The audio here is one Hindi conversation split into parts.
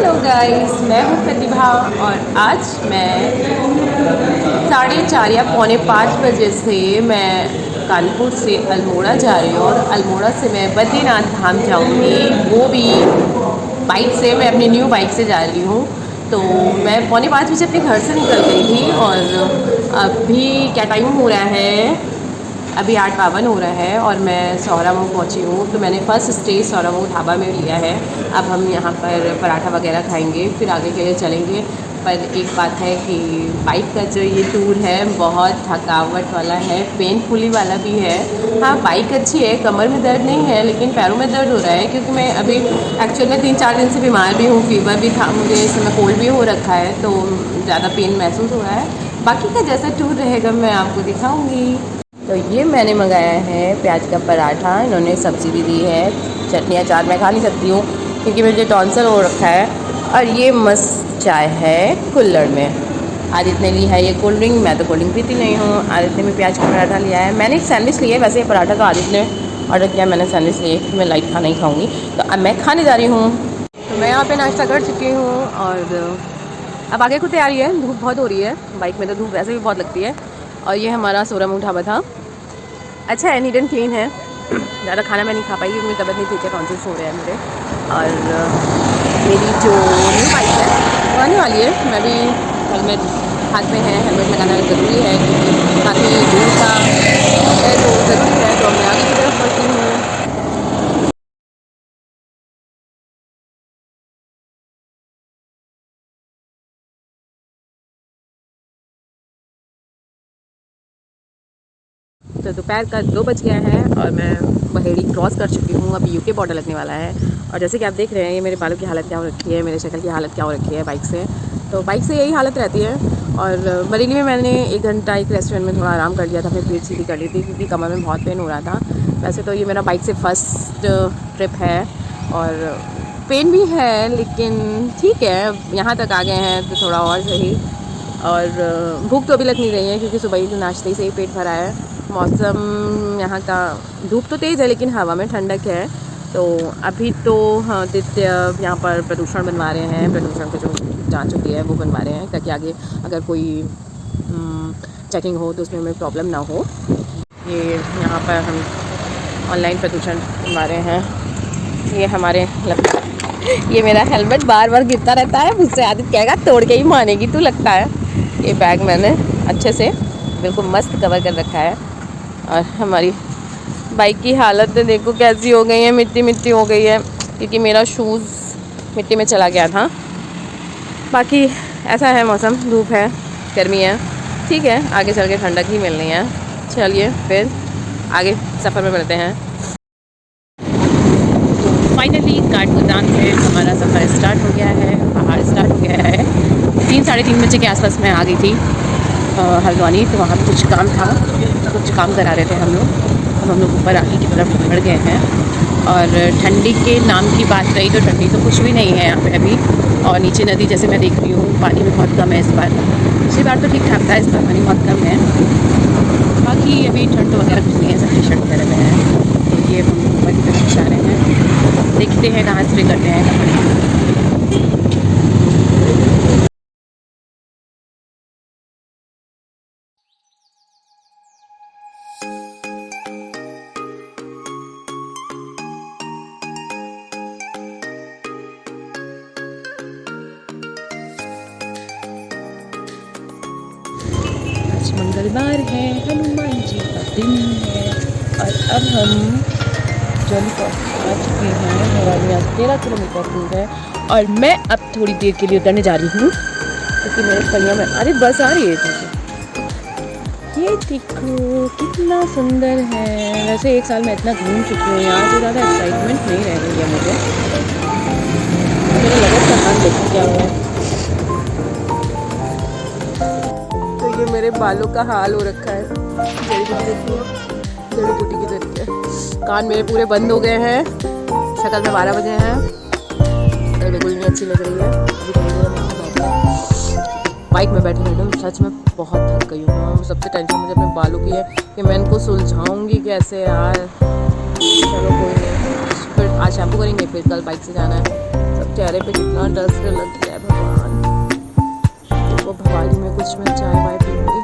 हेलो गाइस, मैं हूँ प्रतिभा और आज मैं 4:30 या 4:45 से मैं कानपुर से अल्मोड़ा जा रही हूँ और अल्मोड़ा से मैं बद्रीनाथ धाम जाऊँगी, वो भी बाइक से। मैं अपनी न्यू बाइक से जा रही हूँ। तो मैं 4:45 अपने घर से निकल गई थी और अभी क्या टाइम हो रहा है, अभी 8:52 हो रहा है और मैं सौरामऊ पहुँची हूँ। तो मैंने फ़र्स्ट स्टे सौरामऊ ढाबा में लिया है। अब हम यहाँ पर पराठा वगैरह खाएंगे, फिर आगे के लिए चलेंगे। पर एक बात है कि बाइक का जो ये टूर है बहुत थकावट वाला है, पेनफुली वाला भी है। हाँ, बाइक अच्छी है, कमर में दर्द नहीं है, लेकिन पैरों में दर्द हो रहा है क्योंकि मैं अभी एक्चुअल में 3-4 दिन से बीमार भी हूँ। फीवर भी था मुझे, इस समय कोल्ड भी हो रखा है, तो ज़्यादा पेन महसूस हो रहा है। बाकी का जैसा टूर रहेगा मैं आपको दिखाऊँगी। तो ये मैंने मंगाया है प्याज का पराठा, इन्होंने सब्ज़ी भी दी है। चटनी अचार मैं खा नहीं सकती हूँ क्योंकि मुझे टॉन्सिल हो रखा है। और ये मस्त चाय है कुल्हड़ में। आदित्य ने ली है ये कोल्ड ड्रिंक, मैं तो कोल्ड ड्रिंक पीती नहीं हूँ। आदित्य ने प्याज का पराठा लिया है, मैंने एक सैंडविच लिया है। वैसे ये पराठा तो आदित्य ने ऑर्डर किया, मैंने सैंडविच लिए क्योंकि मैं लाइट खाना ही खाऊँगी। तो अब मैं खाने जा रही हूँ। तो मैं यहाँ पर नाश्ता कर चुकी हूँ और अब आगे को तैयारी है। धूप बहुत हो रही है, बाइक में तो धूप वैसे भी बहुत लगती है। और ये हमारा सौरामऊ ढाबा था, अच्छा है, नीट एंड क्लीन है। ज़्यादा खाना मैं नहीं खा पाई क्योंकि मेरी तबीयत नहीं ठीक है, टॉन्सिल्स हो रहे हैं मेरे। और मेरी जो न्यू बाइक है वो आने वाली है। मैं भी हेलमेट हाथ में है, हेलमेट लगाना ज़रूरी है क्योंकि काफ़ी दूर का है तो ज़रूरी है। तो मैं आगे की तरफ बढ़ती हूँ। तो दोपहर का 2 बज गया है और मैं बहेड़ी क्रॉस कर चुकी हूँ। अभी यूके बॉर्डर लगने वाला है। और जैसे कि आप देख रहे हैं, ये मेरे बालों की हालत क्या हो रखी है, मेरे शक्ल की हालत क्या हो रखी है बाइक से। तो बाइक से यही हालत रहती है। और बरेली में मैंने 1 घंटा एक रेस्टोरेंट में थोड़ा आराम कर लिया था, फिर पीठ सीधी कर ली थी क्योंकि कमर में बहुत पेन हो रहा था। वैसे तो ये मेरा बाइक से फर्स्ट ट्रिप है और पेन भी है, लेकिन ठीक है, यहाँ तक आ गए हैं तो थोड़ा और सही। और भूख तो अभी लग नहीं रही है क्योंकि सुबह ही नाश्ते से ही पेट भरा है। मौसम यहाँ का धूप तो तेज़ है लेकिन हवा में ठंडक है। तो अभी तो हाँ, आदित्य यहाँ पर प्रदूषण बनवा रहे हैं, प्रदूषण की जो जांच होती है वो बनवा रहे हैं ताकि आगे अगर कोई चेकिंग हो तो उसमें हमें प्रॉब्लम ना हो। ये यहाँ पर हम ऑनलाइन प्रदूषण बनवा रहे हैं। ये हमारे ये मेरा हेलमेट बार बार गिरता रहता है, मुझसे आदित्य कहेगा तोड़ के ही मानेगी तू, लगता है। ये बैग मैंने अच्छे से बिल्कुल मस्त कवर कर रखा है। और हमारी बाइक की हालत देखो कैसी हो गई है, मिट्टी मिट्टी हो गई है क्योंकि मेरा शूज़ मिट्टी में चला गया था। बाकी ऐसा है मौसम, धूप है, गर्मी है, ठीक है, आगे चल के ठंडक ही मिलनी है। चलिए फिर आगे सफ़र में बढ़ते हैं। फाइनली काठगोदाम से हमारा सफ़र स्टार्ट हो गया है, पहाड़ स्टार्ट हो गया है। 3-3:30 बजे के आसपास मैं आ गई थी हल्द्वानी। तो वहाँ पे कुछ काम था, कुछ काम करा रहे थे हम लोग। अब हम लोग ऊपर आगे की तरफ बढ़ गए हैं। और ठंडी के नाम की बात रही तो ठंडी तो कुछ भी नहीं है यहाँ पे अभी। और नीचे नदी जैसे मैं देख रही हूँ, पानी भी बहुत कम है इस बार। पिछली बार तो ठीक ठाक था, इस बार पानी बहुत कम है। बाकी अभी ठंड तो वगैरह कुछ नहीं है, सब टी शर्ट वगैरह में है। तो ये हम ऊपर की तरफ जा रहे हैं, देखते हैं कहाँ से करते हैं। मंगलवार है, हनुमान जी का दिन है और अब हम जॉली क्रॉसिंग आ चुके हैं। हमारे यहाँ 13 किलोमीटर दूर है और मैं अब थोड़ी देर के लिए उतरने जा रही हूँ क्योंकि मेरे पहिया में अरे बस आ रही है जैसे। ये देखो कितना सुंदर है। वैसे 1 साल में इतना घूम चुकी हूँ, यहाँ से ज़्यादा एक्साइटमेंट नहीं रह रही है मुझे। मेरे लगत का हाल देखो क्या हुआ है। ये मेरे बालों का हाल हो रखा है, जड़ी बूटी की जरूरत है। कान मेरे पूरे बंद हो गए हैं, शक्ल में 12 बजे हैं, बिल्कुल नहीं अच्छी लग रही है। बाइक में बैठे बैठे सच में बहुत थक गई हूँ। सबसे टेंशन मुझे अपने बालों की है कि मैं इनको सुलझाऊंगी कैसे यार। चलो कोई नहीं, फिर आज शैम्पू करेंगे, फिर कल बाइक से जाना है। सब चेहरे पे कितना डस्ट लग गया है भगवान। तो भवाली में कुछ मैं चाय वाय पीऊँगी,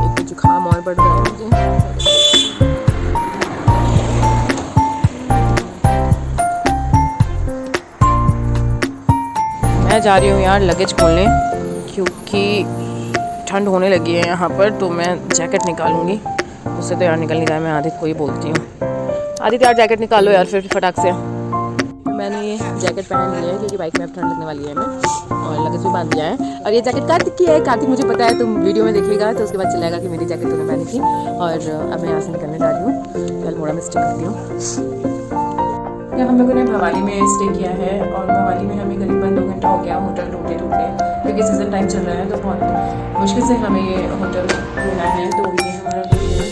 एक तो जुकाम और बढ़ रहा है मुझे। मैं जा रही हूँ यार लगेज खोलने, क्योंकि ठंड होने लगी है यहाँ पर, तो मैं जैकेट निकालूंगी। उससे तो यार निकल नहीं रहा है। मैं आदित्य को ही बोलती हूँ, आदित्य यार जैकेट निकालो यार फिर फटाक से। मैंने ये जैकेट पहन लिया है क्योंकि बाइक में अब ठंड लगने वाली है मैं, और लगेज भी बांध दिया है। और ये जैकेट कार्तिक की है, कार्तिक मुझे पता है, तुम वीडियो में देखिएगा तो उसके बाद चलेगा कि मेरी जैकेट तूने पहनी थी। और अब मैं यहाँ से निकलने जा रही हूँ, अल्मोड़ा में स्टे करती हूँ। या हम लोगों ने भवाली में स्टे किया है, और भवाली में हमें करीबन 2 घंटा हो गया होटल ढूंढते क्योंकि सीज़न टाइम चल रहा है, तो बहुत मुश्किल से हमें ये होटल मिला है। तो ये हमारा रूम है,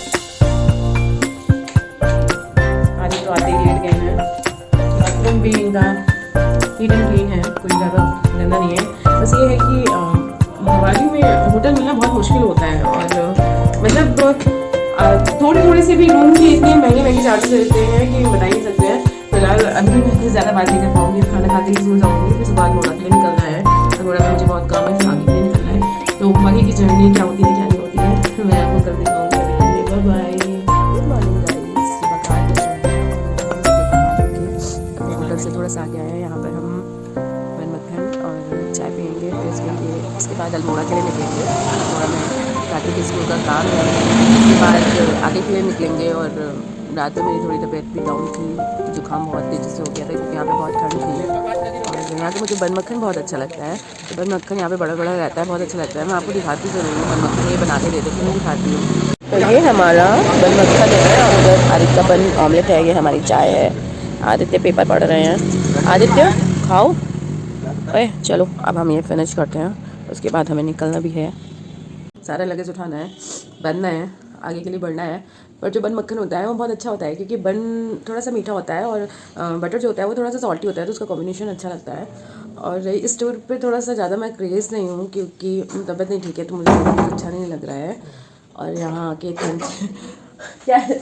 आज तो आते ही लेट गए हैं। बाथरूम भी इनका नीट एंड क्लीन है, कोई ज़्यादा गंदा नहीं है। बस ये है कि भवाली में होटल मिलना बहुत मुश्किल होता है, और मतलब थोड़े से भी रूम की इतनी महंगे चार्जेस रहते हैं कि बता ही नहीं सकते हैं। फिलहाल अभी मैं ज़्यादा बात नहीं कर पाऊँगी, खाना खाते ही सो जाऊँगी, फिर सुबह अल्मोड़ा के लिए निकलना है। अल्मोड़ा में मुझे बहुत काम है, फिर आगे के लिए निकलना है। तो वहीं की जर्नी क्या होती है क्या नहीं होती है फिर मैं आपको कर दिखाऊँगी। अभी के लिए bye bye, good morning guys. सुबह का अपने होटल से थोड़ा सा आगे आए हैं, यहाँ पर हम बन मक्खन और चाय पियेंगे। फिर उसके बाद अल्मोड़ा के लिए निकलेंगे। अल्मोड़ा में कार्तिक स्कूल का काम है, उसके बाद आगे के लिए निकलेंगे। और रात में मेरी थोड़ी तबीयत भी डाउन थी, जुकाम बहुत तेज़ी से हो गया था क्योंकि यहाँ पे बहुत ठंड थी। और यहाँ के मुझे बन मक्खन बहुत अच्छा लगता है, तो बन मक्खन यहाँ पे बड़ा रहता है, बहुत अच्छा लगता है। मैं आपको दिखाती ज़रूर हूँ बन मक्खन, ये बना के दे देती हूँ, दिखाती हूँ। तो ये हमारा बन मक्खन है, और उधर आदित्य का बन ऑमलेट है, ये हमारी चाय है। आदित्य पेपर पढ़ रहे हैं, आदित्य खाओ। अरे चलो अब हम ये फिनिश करते हैं, उसके बाद हमें निकलना भी है। सारा लगेज उठाना है, बनना है, आगे के लिए बढ़ना है। पर जो बन मक्खन होता है वो बहुत अच्छा होता है, क्योंकि बन थोड़ा सा मीठा होता है और बटर जो होता है वो थोड़ा सा सॉल्टी होता है, तो उसका कॉम्बिनेशन अच्छा लगता है। और इस टूर पे थोड़ा सा ज़्यादा मैं क्रेज़ नहीं हूँ, क्योंकि तबीयत नहीं ठीक है, तो मुझे कुछ अच्छा नहीं लग रहा है। और यहाँ आके ठंड क्या है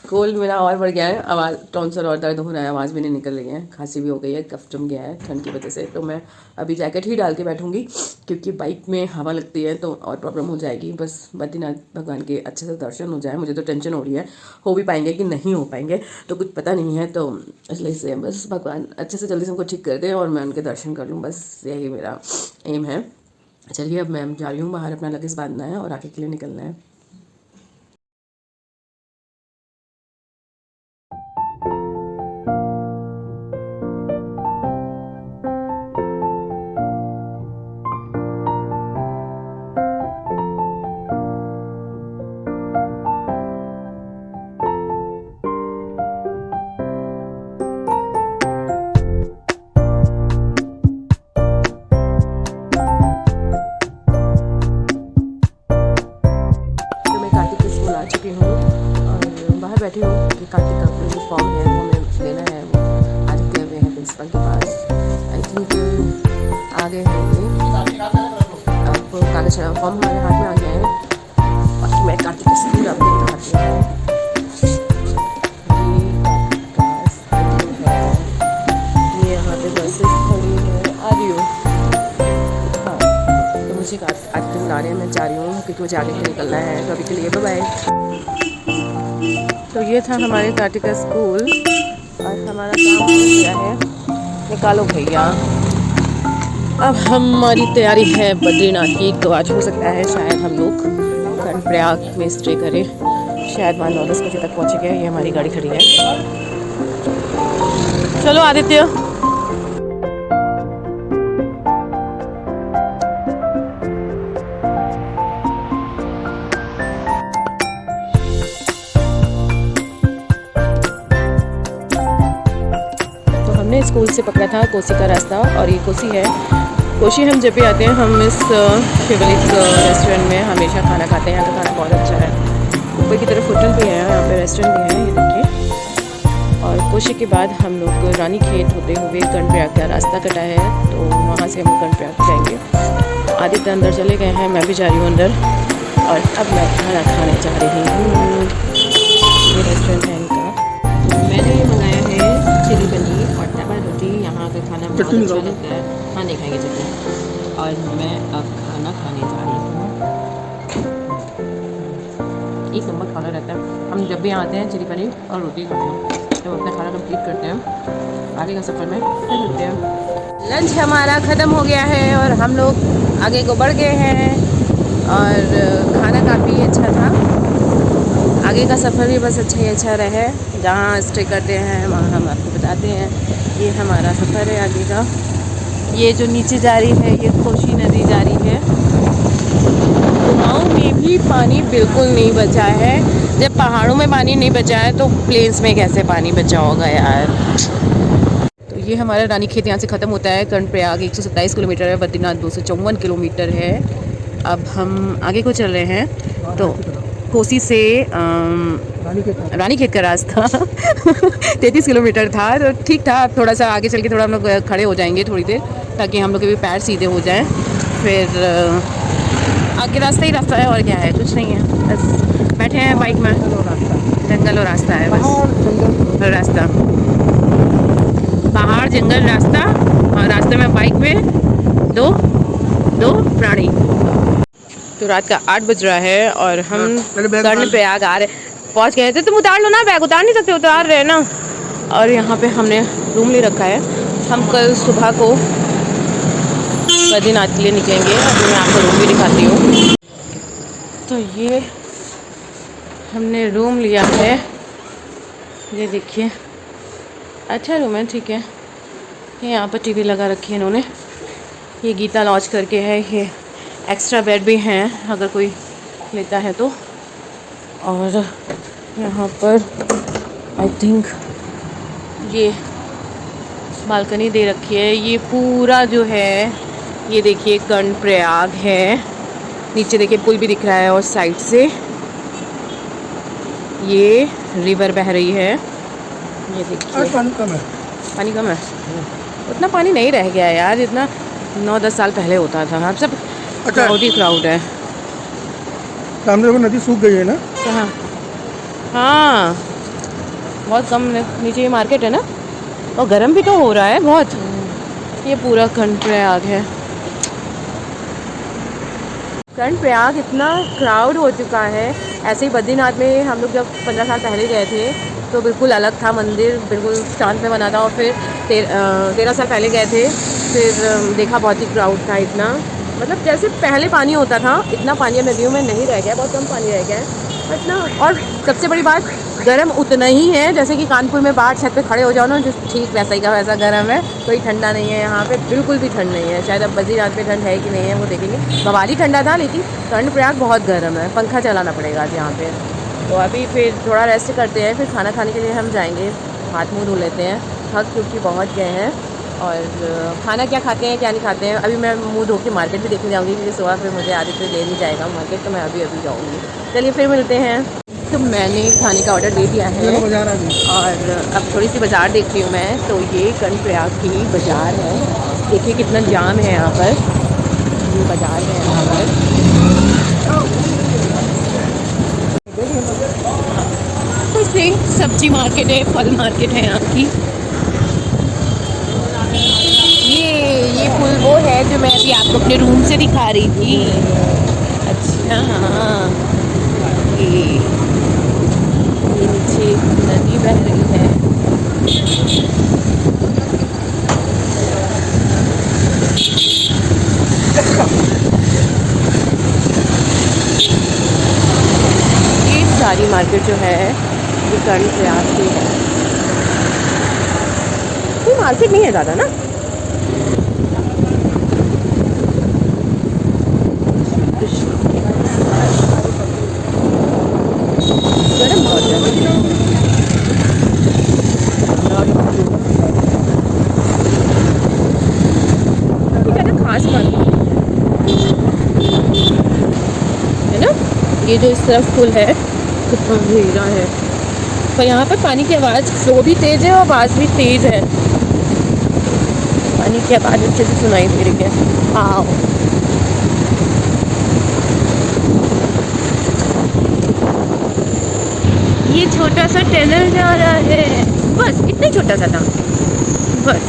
कोल्ड मेरा और बढ़ गया है, आवाज़ टॉन्सिल और दर्द हो रहा है, आवाज़ भी नहीं निकल रही है, खांसी भी हो गई है, कफ जम गया है ठंड की वजह से। तो मैं अभी जैकेट ही डाल के बैठूंगी, क्योंकि बाइक में हवा लगती है तो और प्रॉब्लम हो जाएगी। बस बद्रीनाथ भगवान के अच्छे से दर्शन हो जाए, मुझे तो टेंशन हो रही है हो भी पाएंगे कि नहीं हो पाएंगे तो कुछ पता नहीं है। तो इसलिए से बस भगवान अच्छे से जल्दी से हमको ठीक कर दे और मैं उनके दर्शन कर लूँ, बस यही मेरा एम है। चलिए अब मैं जा रही हूँ बाहर, अपना लगेज बांधना है और आगे के लिए निकलना है। बैठी हूँ कि कार्तिक का जो फॉर्म है वो हमें लेना है, वो आज गए हुए हैं प्रिंसिपल के पास। आई थिंक आ गए होंगे, अब कागज फॉर्म हमारे हाथ में आ गया है। बाकी मैं कार्तिक का स्कूल आपको दिखाती हूँ। ये यहाँ पे बसेस खड़ी है, आ रही हूँ। हाँ तो मुझे आज दिन लाने में जा रही हूँ, क्योंकि मुझे आगे से निकलना है। तो अभी के लिए बाय बाय। तो ये था हमारे कार्तिक का स्कूल, और हमारा काम हो गया है, निकालो भैया। अब हमारी तैयारी है बद्रीनाथ की, तो आज हो सकता है शायद हम लोग कर्णप्रयाग में स्टे करें, शायद 9-10 बजे तक पहुँचेंगे। ये हमारी गाड़ी खड़ी है, चलो आदित्य। स्कूल से पकड़ा था कोसी का रास्ता, और ये कोसी है। कोसी हम जब भी आते हैं हम इस शिवलिक रेस्टोरेंट में हमेशा खाना खाते हैं। यहाँ का खाना बहुत अच्छा है। ऊपर की तरफ होटल भी है, यहाँ पे रेस्टोरेंट भी है, ये देखिए। और कोसी के बाद हम लोग रानी खेत होते हुए कर्णप्रयाग का रास्ता कटा है, तो वहाँ से हम कर्णप्रयाग जाएंगे। आदित्य अंदर चले गए हैं, मैं भी जा रही हूँ अंदर, और अब मैं खाना खाने जा रही हूँ। ये रेस्टोरेंट है इनका। मैंने मंगाया है चिली पनीर और डबल रोटी। यहाँ का खाना बहुत अच्छा लगता है। हाँ नहीं खाएंगे चटनी। और मैं अब खाना खाने जा रही हूँ। एक नंबर खाना रहता है। हम जब भी आते हैं चिली पनीर और रोटी खाते हैं, तो अपना खाना कंप्लीट करते हैं। आगे का सफ़र में फिर मिलते हैं। लंच हमारा ख़त्म हो गया है और हम लोग आगे को बढ़ गए हैं और खाना काफ़ी अच्छा था। आगे का सफ़र भी बस अच्छा ही अच्छा रहे। जहाँ स्टे करते हैं वहाँ हम आपको बताते हैं। ये हमारा सफ़र है आगे का। ये जो नीचे जा रही है ये कोसी नदी जा रही है। गाँव में भी पानी बिल्कुल नहीं बचा है। जब पहाड़ों में पानी नहीं बचा है तो प्लेन्स में कैसे पानी बचा होगा यार। तो ये हमारा रानीखेत यहाँ से ख़त्म होता है। कर्णप्रयाग 127 किलोमीटर है, बद्रीनाथ 254 किलोमीटर है। अब हम आगे को चल रहे हैं। तो कोसी से रानीखेत का रास्ता 33 किलोमीटर था, तो ठीक था। थोड़ा सा आगे चल के थोड़ा हम लोग खड़े हो जाएंगे थोड़ी देर, ताकि हम लोग के भी पैर सीधे हो जाएं। फिर आगे रास्ता ही रास्ता है और क्या है, कुछ नहीं है। बस बैठे हैं बाइक में, जंगल और रास्ता है, बस रास्ता पहाड़ जंगल रास्ता, और रास्ते में बाइक में दो प्राणी। तो रात का 8 बज रहा है और हम कर्णप्रयाग आ रहे, पहुँच गए थे। तुम उतार लो ना, बैग उतार नहीं सकते, उतार रहे ना। और यहाँ पे हमने रूम ले रखा है। हम कल सुबह को बद्रीनाथ के लिए निकलेंगे। अभी मैं आपको रूम भी दिखाती हूँ। तो ये हमने रूम लिया है, ये देखिए अच्छा रूम है, ठीक है। ये यहाँ पर टीवी लगा रखी है इन्होंने। ये गीता लॉज करके है। ये एक्स्ट्रा बेड भी हैं अगर कोई लेता है तो। और यहाँ पर आई थिंक ये बालकनी दे रखी है। ये पूरा जो है ये देखिए कर्णप्रयाग है। नीचे देखिए पुल भी दिख रहा है और साइड से ये रिवर बह रही है। ये देखिए पानी कम है। उतना पानी नहीं रह गया यार, जितना 9-10 साल पहले होता था। अब सब क्राउड है। सामने वो नदी सूख गई है ना? कहाँ? हाँ बहुत कम। नीचे ये मार्केट है ना, और गर्म भी तो हो रहा है बहुत। ये पूरा कर्णप्रयाग है। कर्णप्रयाग इतना क्राउड हो चुका है। ऐसे ही बद्रीनाथ में हम लोग जब 15 साल पहले गए थे तो बिल्कुल अलग था मंदिर, बिल्कुल शांत में बना था। और फिर 13 साल पहले गए थे, फिर देखा बहुत ही क्राउड था। इतना मतलब जैसे पहले पानी होता था इतना पानी अब नदियों में नहीं रह गया, बहुत कम पानी रह गया है इतना। और सबसे बड़ी बात, गर्म उतना ही है जैसे कि कानपुर में बाहर छत पे खड़े हो जाओ ना, जो ठीक वैसा ही का वैसा गर्म है। कोई ठंडा नहीं है यहाँ पे, बिल्कुल भी ठंड नहीं है। शायद अब बद्रीनाथ पे ठंड है कि नहीं है वो देखेंगे। भवाली ठंडा था, लेकिन कर्णप्रयाग बहुत गर्म है। पंखा चलाना पड़ेगा यहाँ पे। तो अभी फिर थोड़ा रेस्ट करते हैं, फिर खाना खाने के लिए हम जाएंगे। हाथ मुँह धो लेते हैं, थक क्योंकि बहुत गए हैं। और खाना क्या खाते हैं क्या नहीं खाते हैं, अभी मैं मुँह धो के मार्केट भी देखने जाऊँगी, क्योंकि सुबह फिर मुझे आदित्य ले नहीं जाएगा मार्केट, तो मैं अभी जाऊँगी। चलिए फिर मिलते हैं। तो मैंने खाने का ऑर्डर दे दिया है और अब थोड़ी सी बाज़ार देख रही हूँ मैं। तो ये कर्णप्रयाग की बाज़ार है, देखिए कितना जाम है यहाँ पर। ये बाज़ार है यहाँ पर। कुछ नहीं, सब्जी मार्केट है, फल मार्केट है यहाँ की। ये पुल वो है जो मैं अभी आपको अपने रूम से दिखा रही थी। अच्छा हाँ, ये नीचे नदी बह रही है। ये सारी मार्केट जो है ये कर्णप्रयाग की है। कोई मार्केट नहीं है ज़्यादा ना। गर्म बहुत है। खास मार्केट है ना। ये जो इस तरफ पुल है कितना अंधेरा है, पर यहाँ पर पानी की आवाज़ फ्लो भी तेज़ है और आवाज़ भी तेज़ है। पानी की आवाज़ अच्छे से सुनाई दे रही है। आओ ये छोटा सा टनल जा रहा है, बस इतना छोटा सा था बस।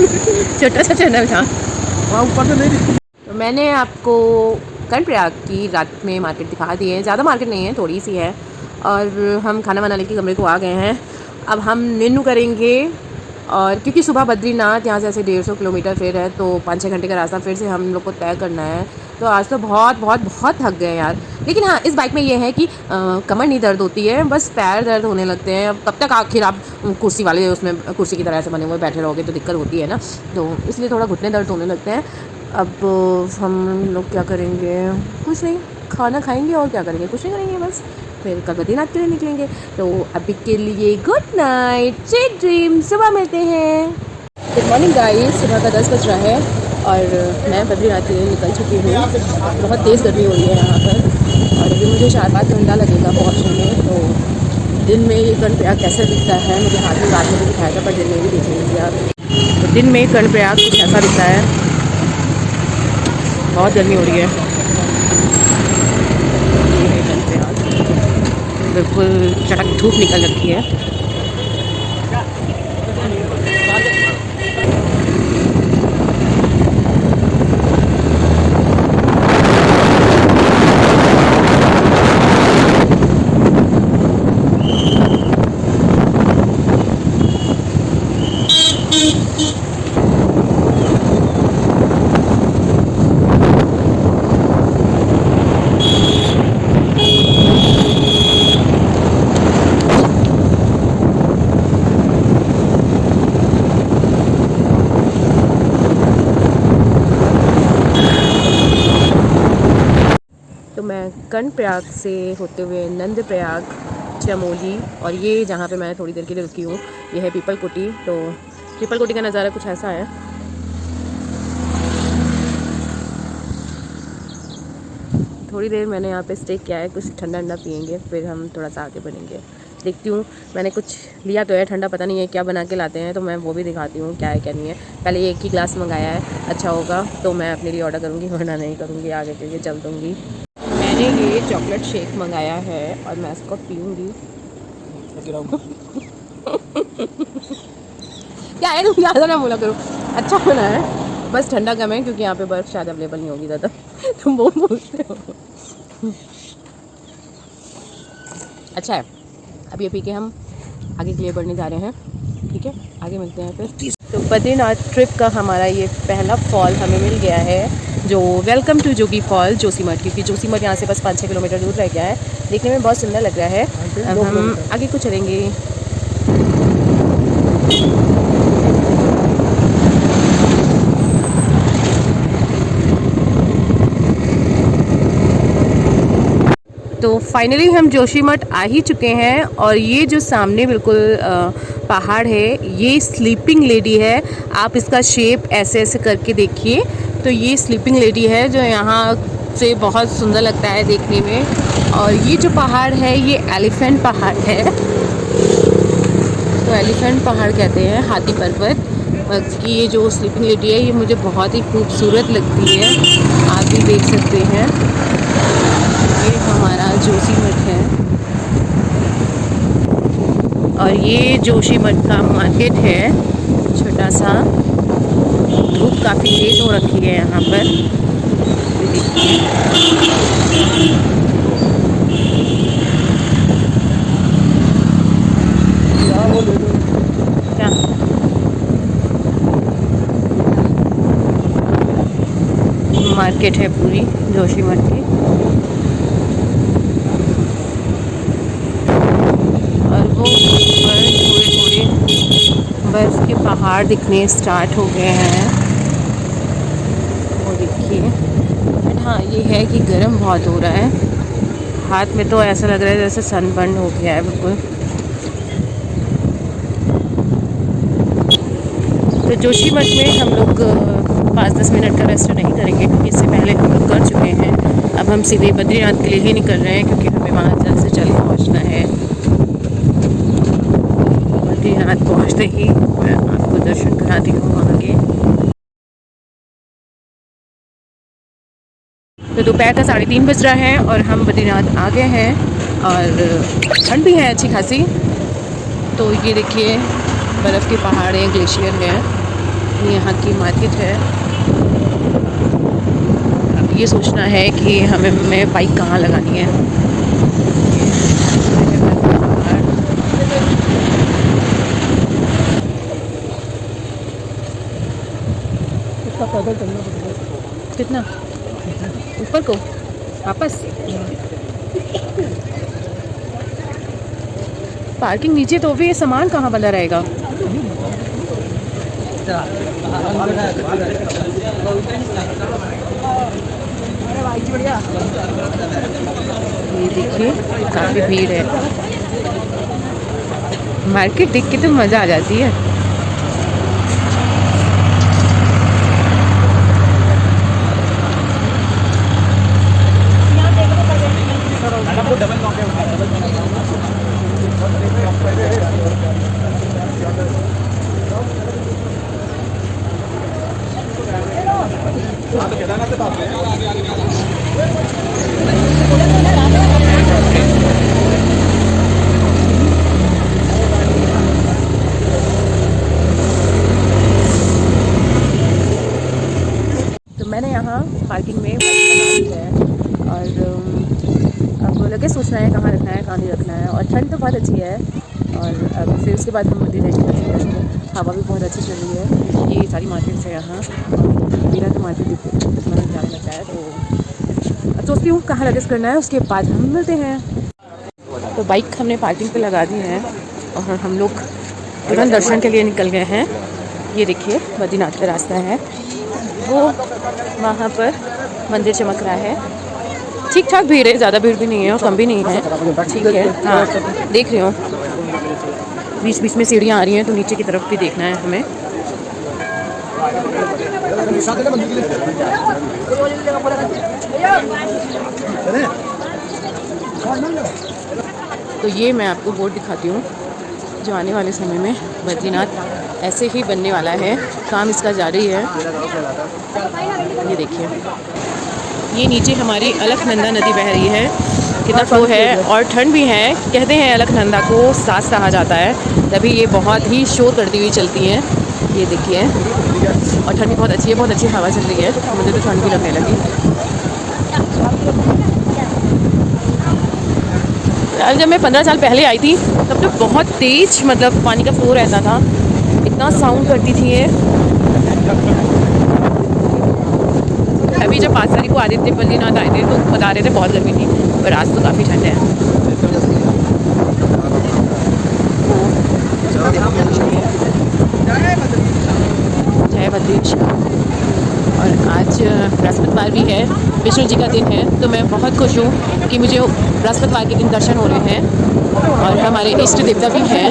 छोटा सा चैनल था। वहाँ ऊपर से नहीं दिखती। तो मैंने आपको कर्णप्रयाग की रात में मार्केट दिखा दी है। ज़्यादा मार्केट नहीं है, थोड़ी सी है। और हम खाना वाना लेके कमरे को आ गए हैं। अब हम निन्नू करेंगे, और क्योंकि सुबह बद्रीनाथ यहाँ से ऐसे 150 किलोमीटर फिर है, तो 5-6 घंटे का रास्ता फिर से हम लोग को तय करना है। तो आज तो बहुत बहुत बहुत थक गए यार। लेकिन हाँ, इस बाइक में ये है कि कमर नहीं दर्द होती है, बस पैर दर्द होने लगते हैं। अब तब तक आखिर आप कुर्सी वाले उसमें कुर्सी की तरह से बने हुए बैठे रहोगे तो दिक्कत होती है ना, तो इसलिए थोड़ा घुटने दर्द होने लगते हैं। अब हम लोग क्या करेंगे, कुछ नहीं, खाना खाएंगे और क्या करेंगे, कुछ नहीं करेंगे, बस फिर कल बद्रीनाथ के लिए निकलेंगे। तो अभी के लिए गुड नाइट, स्वीट ड्रीम, सुबह मिलते हैं। गुड मॉर्निंग गाइस, सुबह का 10 बज रहा है और मैं बद्रीनाथ के लिए निकल चुकी हूँ। बहुत तेज़ गर्मी हो रही है यहाँ पर, और अभी मुझे 4-5 घंटा लगेगा पहुँचने में। तो दिन में ये कर्णप्रयाग कैसा दिखता है, मुझे हाथ में रात में भी दिखाया था, पर दिन में भी देख लीजिए आप। तो दिन में कर्णप्रयाग कुछ ऐसा दिखता है। बहुत गर्मी हो रही है, बिल्कुल चटक धूप निकल रखी है। तो मैं कर्णप्रयाग से होते हुए नंदप्रयाग, चमोली, और ये जहाँ पे मैं थोड़ी देर के लिए रुकी हूँ ये है पीपल कोटी। तो पीपल कोटी का नज़ारा कुछ ऐसा है। थोड़ी देर मैंने यहाँ पे स्टे किया है, कुछ ठंडा ठंडा पियेंगे, फिर हम थोड़ा सा आगे बढ़ेंगे। देखती हूँ, मैंने कुछ लिया तो है ठंडा, पता नहीं है क्या बना के लाते हैं, तो मैं वो भी दिखाती हूँ क्या है क्या नहीं है। पहले एक ही ग्लास मंगाया है, अच्छा होगा तो मैं अपने लिए ऑर्डर करूँगी, वरना नहीं करूँगी, आगे के लिए चल दूँगी। मैंने ये चॉकलेट शेक मंगाया है और मैं इसको पीऊँगी। क्या है, तुम ज़्यादा ना बोला करो, अच्छा बना है, बस ठंडा कम है क्योंकि यहाँ पे बर्फ़ शायद अवेलेबल नहीं होगी ज़्यादा। तुम वो बोलते हो। अच्छा है। अब ये पी के हम आगे के लिए बढ़ने जा रहे हैं, ठीक है, आगे मिलते हैं फिर। तो बद्रीनाथ ट्रिप का हमारा ये पहला फॉल हमें मिल गया है, जो welcome to Jogi fall Joshimath, क्योंकि जोशीमठ यहाँ से बस 5-6 किलोमीटर दूर रह गया है। देखने में बहुत सुंदर लग रहा है। अब हम आगे को चलेंगे। तो फाइनली हम जोशीमठ आ ही चुके हैं, और ये जो सामने बिल्कुल पहाड़ है ये स्लीपिंग लेडी है। आप इसका शेप ऐसे ऐसे करके देखिए, तो ये स्लीपिंग लेडी है जो यहाँ से बहुत सुंदर लगता है देखने में। और ये जो पहाड़ है ये एलिफेंट पहाड़ है, तो एलिफेंट पहाड़ कहते हैं, हाथी पर्वत। बाकी ये जो स्लीपिंग लेडी है ये मुझे बहुत ही खूबसूरत लगती है, आप भी देख सकते हैं। ये हमारा जोशीमठ है, और ये जोशीमठ का मार्केट है छोटा सा। धूप काफ़ी तेज़ हो रखी है यहाँ पर, क्या मार्केट है पूरी जोशीमठ की। और वो ऊपर थोड़े थोड़े बर्फ़ के पहाड़ दिखने स्टार्ट हो गए हैं, वो देखिए। बट हाँ ये है कि गर्म बहुत हो रहा है, हाथ में तो ऐसा लग रहा है जैसे सनबर्न हो गया है बिल्कुल। तो जोशीमठ में हम लोग 5-10 मिनट का रेस्ट नहीं करेंगे, क्योंकि इससे पहले हम लोग कर चुके हैं। अब हम सीधे बद्रीनाथ के लिए ही निकल रहे हैं, क्योंकि हमें वहाँ जल्द से जल्द पहुँचना है। बद्रीनाथ पहुँचते ही मैं आपको दर्शन कराती हूँ वहाँ के। तो दोपहर का 3:30 बज रहा है और हम बद्रीनाथ आ गए हैं, और ठंड भी है अच्छी खासी। तो ये देखिए बर्फ़ के पहाड़ हैं, ग्लेशियर हैं, यहाँ की मार्केट है। अब ये सोचना है कि हमें बाइक कहाँ लगानी है। इसका पैदल चलना पड़ेगा। कितना ऊपर को वापस? पार्किंग नीचे तो भी, सामान कहाँ बंधा रहेगा? ये देखिए काफ़ी भीड़ है। मार्केट देख के तो मज़ा आ जाती है। तो मैंने यहाँ पार्किंग में बाइक लगा दी है और अब लगे सोचना है कहाँ रखना है कहाँ नहीं रखना है। और ठंड तो बहुत अच्छी है और अब फिर उसके बाद हम मंदिर जाएंगे। हवा भी बहुत अच्छी चल रही है। ये सारी मार्केट्स है यहाँ। मेरा तो मार्केट मतलब जाने लगता है तो सोचती हूँ कहाँ लगेज करना है, उसके बाद हम मिलते हैं। तो बाइक हमने पार्किंग पे लगा दी है और हम लोग तुरंत दर्शन के लिए निकल गए हैं। ये देखिए बद्रीनाथ का रास्ता है, वो वहाँ पर मंदिर चमक रहा है। ठीक ठाक भीड़ है, ज़्यादा भीड़ भी नहीं है और कम भी नहीं है, ठीक है। हाँ देख रही हूँ, बीच बीच में सीढ़ियाँ आ रही हैं तो नीचे की तरफ भी देखना है हमें। तो ये मैं आपको बोर्ड दिखाती हूँ जो आने वाले समय में बद्रीनाथ ऐसे ही बनने वाला है, काम इसका जारी है। ये देखिए ये नीचे हमारी अलकनंदा नदी बह रही है, कितना फ्लो है और ठंड भी है। कहते हैं अलकनंदा को सास कहा जाता है, तभी ये बहुत ही शोर करती हुई चलती हैं। ये देखिए और ठंड भी बहुत अच्छी है, बहुत अच्छी हवा चल रही है। मुझे तो ठंड भी लगने लगी। जब मैं 15 साल पहले आई थी तब तो बहुत तेज मतलब पानी का फ्लो रहता था, इतना साउंड करती थी ये। अभी जब 5 तारीख को आदित्य बद्रीनाथ आए थे तो बता रहे थे बहुत गर्मी थी, पर आज तो काफ़ी ठंड है। जय बद्रीनाथ। और आज बृहस्पतिवार भी है, विष्णु जी का दिन है, तो मैं बहुत खुश हूँ कि मुझे बृहस्पतिवार के दिन दर्शन हो रहे हैं। और हमारे इष्ट देवता भी हैं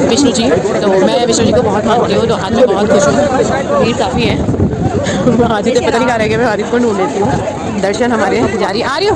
विष्णु जी, तो मैं विष्णु जी को बहुत मानती हूँ, तो आज मैं बहुत खुश हूँ। भीड़ काफ़ी है। आदित्य पता नहीं कहाँ रह गया, मैं आदित्य को ढूंढ लेती हूँ। दर्शन हमारे जारी। आ रही हो?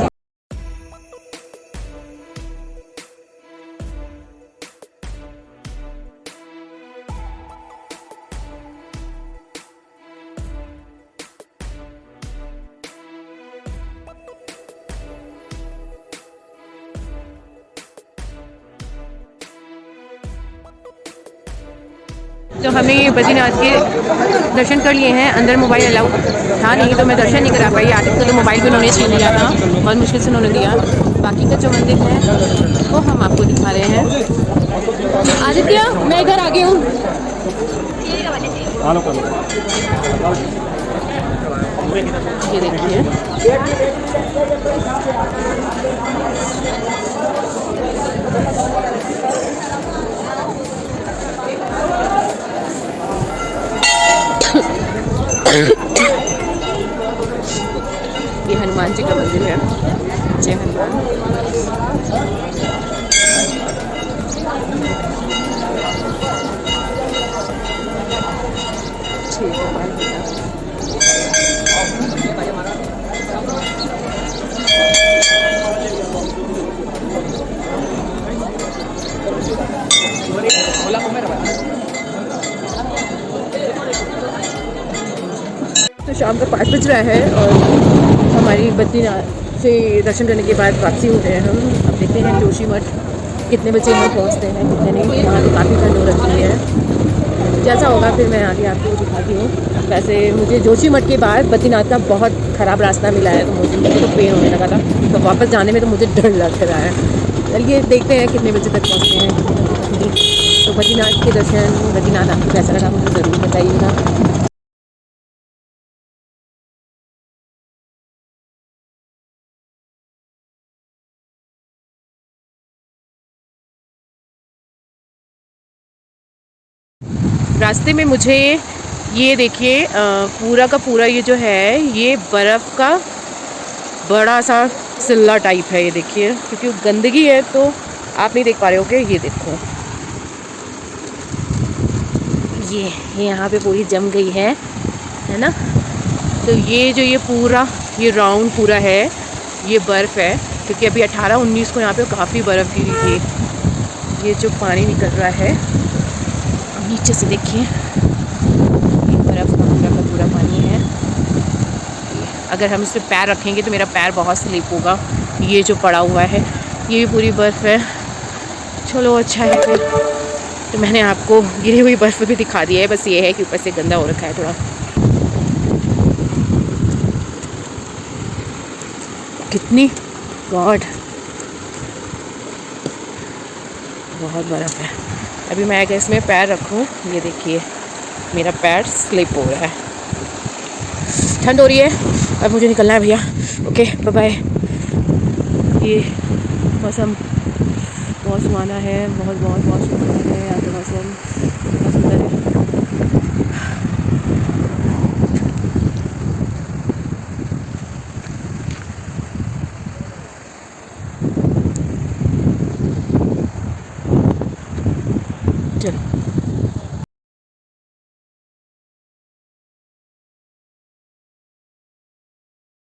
तो हमने ये बद्रीनाथ के दर्शन कर लिए हैं। अंदर मोबाइल अलाउ था नहीं तो मैं दर्शन नहीं करा पाई। आदित्य तो मोबाइल भी उन्होंने छीन लिया था, बहुत मुश्किल से उन्होंने दिया। बाकी का जो मंदिर है वो हम आपको दिखा रहे हैं। आदित्य मैं इधर आ गई हूँ। ये देखिए ये हनुमान जी का मंदिर है। जय हनुमान। तो शाम का 5 बज रहा है और हमारी बद्रीनाथ से दर्शन करने के बाद वापसी हो रहे हैं हम। अब देखते हैं जोशीमठ कितने बजे यहाँ पहुँचते हैं कितने नहीं। यहाँ तो काफ़ी ठंड हो रखी है। जैसा होगा फिर मैं आगे आपको दिखाती हूँ। वैसे मुझे जोशीमठ के बाद बद्रीनाथ का बहुत ख़राब रास्ता मिला है, तो मुझे तो पेन होने लगा था, तो वापस जाने में तो मुझे डर लग रहा है। चलिए देखते हैं कितने बजे तक पहुँचते हैं। तो बद्रीनाथ के दर्शन, बद्रीनाथ आपको कैसा लगा मुझे ज़रूर बताइएगा। रास्ते में मुझे ये देखिए पूरा का पूरा ये जो है ये बर्फ़ का बड़ा सा सिल्ला टाइप है, ये देखिए, क्योंकि गंदगी है तो आप नहीं देख पा रहे होगे। ये देखो ये यहाँ पे पूरी जम गई है ना। तो ये जो ये पूरा ये राउंड पूरा है ये बर्फ़ है, क्योंकि अभी 18-19 को यहाँ पे काफ़ी बर्फ़ गिरी थी। ये जो पानी निकल रहा है नीचे से देखिए, ये बर्फ़ का पूरा पानी है। अगर हम इस पर पैर रखेंगे तो मेरा पैर बहुत स्लिप होगा। ये जो पड़ा हुआ है ये भी पूरी बर्फ़ है। चलो अच्छा है फिर, तो मैंने आपको गिरी हुई बर्फ़ भी दिखा दी है। बस ये है कि ऊपर से गंदा हो रखा है थोड़ा। कितनी गॉड बहुत बर्फ़ है। अभी मैं अगर इसमें पैर रखूं, ये देखिए मेरा पैर स्लिप हो रहा है। ठंड हो रही है, अब मुझे निकलना है भैया। Okay bye bye. ये मौसम बहुत सुहाना है, बहुत सुहाना है। यहाँ का मौसम बहुत सुंदर है।